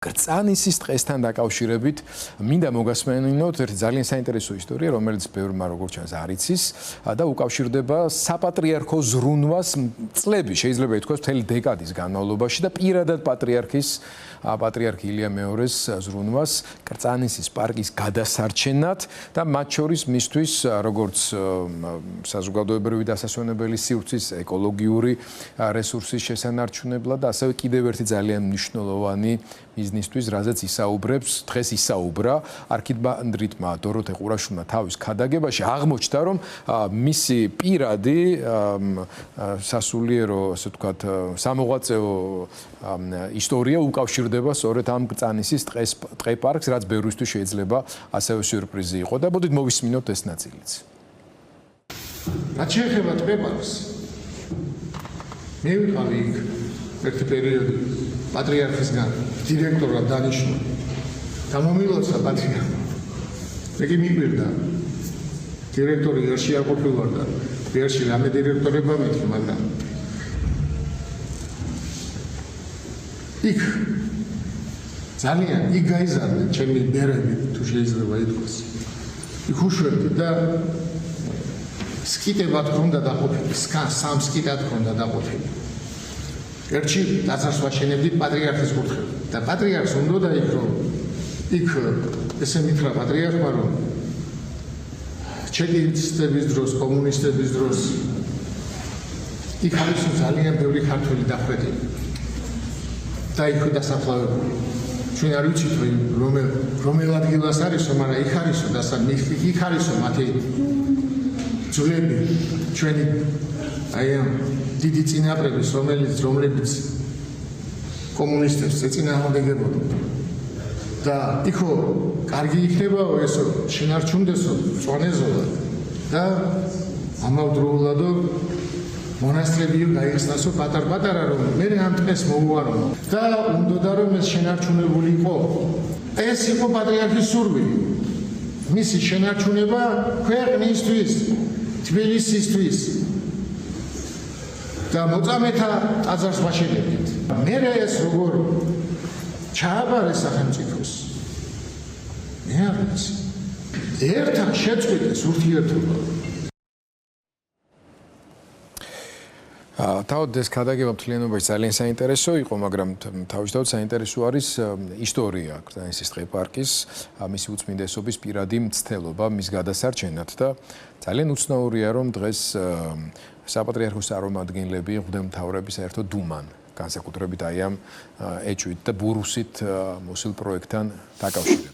კრწანისის დღესთან დაკავშირებით მინდა მოგასმენინოთ ერთი ძალიან საინტერესო ისტორია, რომელიც ბევრმა როგორც ჩანს არ იცის და უკავშირდება საპატრიარქო ზრუნვას წლები, შეიძლება ითქვას მთელი დეკადის განმავლობაში და პირადად პატრიარქ ილია მეორეს ზრუნვას კრწანისის პარკის გადასარჩენად და მათ შორის მისთვის როგორც საზოგადოებრივი დასასვენებელი სივრცის ეკოლოგიური რესურსის შესანარჩუნებლად და ასევე კიდევ ერთი ძალიან მნიშვნელოვანი ბიზნესთვის, რაზეც ისაუბრებს, დღეს ისაუბრა არქიტრავით დოროთე ყურაშვილმა თავის ქადაგებაში აღმოჩნდა, რომ მისი პირადი სასულიერო, ასე ვთქვათ, სამოღვაწეო ისტორია უკავშირდება სწორედ ამ კრწანისის ტყე-პარკს, რაც ბევრისთვის შეიძლება ასევე სიურპრიზი იყო და მოდით მოვისმინოთ ეს ნაწილიც. რაც შეეხება ტყე-პარკს, მე ვიყავი იქ ერთი პერიოდი პატრიარქისგან დირექტორად დანიშნული და მომილოცა პატრიარქი. მე მიგვირდა დირექტორი ერში არ ყოფილვარ და ერში რამე დირექტორება მეთქი, მაგრამ იქ ძალიან იქ გაიზარდა ჩემი ბერები, თუ შეიძლება ითქვას. იქ უშვებდი და სკიტებად ჰქონდა დაყოფილი, სამ სკიტად ჰქონდა დაყოფილი. ერთში დაცარს ვაშენებდით პატრიარქის კურთხევლად და პატრიარქს უნდა იქ რომ იქ ესე მითხრა პატრიარქმა რომ ჩეკისტების დროს, კომუნისტების დროს იქ არის ძალიან ბევრი ქართველი დახრეტილი და იქ დასაფლავებული. ჩვენ არ ვიცით რომელ ადგილას არისო, მაგრამ იქ არისო და იქ არისო მათი ძვლები ჩვენი აი ამ დიდი წინაპრების, რომლებიც კომუნისტებს ეწინააღმდეგებოდნენ. და იქო კარგი იქნებაო ესო შენარჩუნდესო წვანეზოლა და ამავდროულადო მონასტრებიო გაიხსნასო პატარ-პატარა რომ მე ამ დღეს მოუარო და უნდა რომ ეს შენარჩუნებული იყო. ეს იყო პატრიარქის სურვილი. მისი შენარჩუნება ქვეყნისთვის, თბილისისთვის და მოწამეთა ტაძარს ვაშენებდით. მე ეს როგორ ჩააბარეს სახელმწიფოს? მე არ ვიცი. ერთად შეწყვიტეს ურთიერთობა. თავად ეს ქადაგება მთლიანობაში ძალიან საინტერესო იყო, მაგრამ თავისთავად საინტერესო არის ისტორია კრწანისის ტყე-პარკის, მისი უწმინდესობის პირადი მცდელობა მის გადასარჩენად და ძალიან უცნაურია, რომ დღეს საპატრიარქოს წარმომადგენლები, მღვდელმთავრები საერთოდ დუმან, განსაკუთრებით აი ამ ეჭვით და ბურუსით მოსილ პროექტთან დაკავშირებით.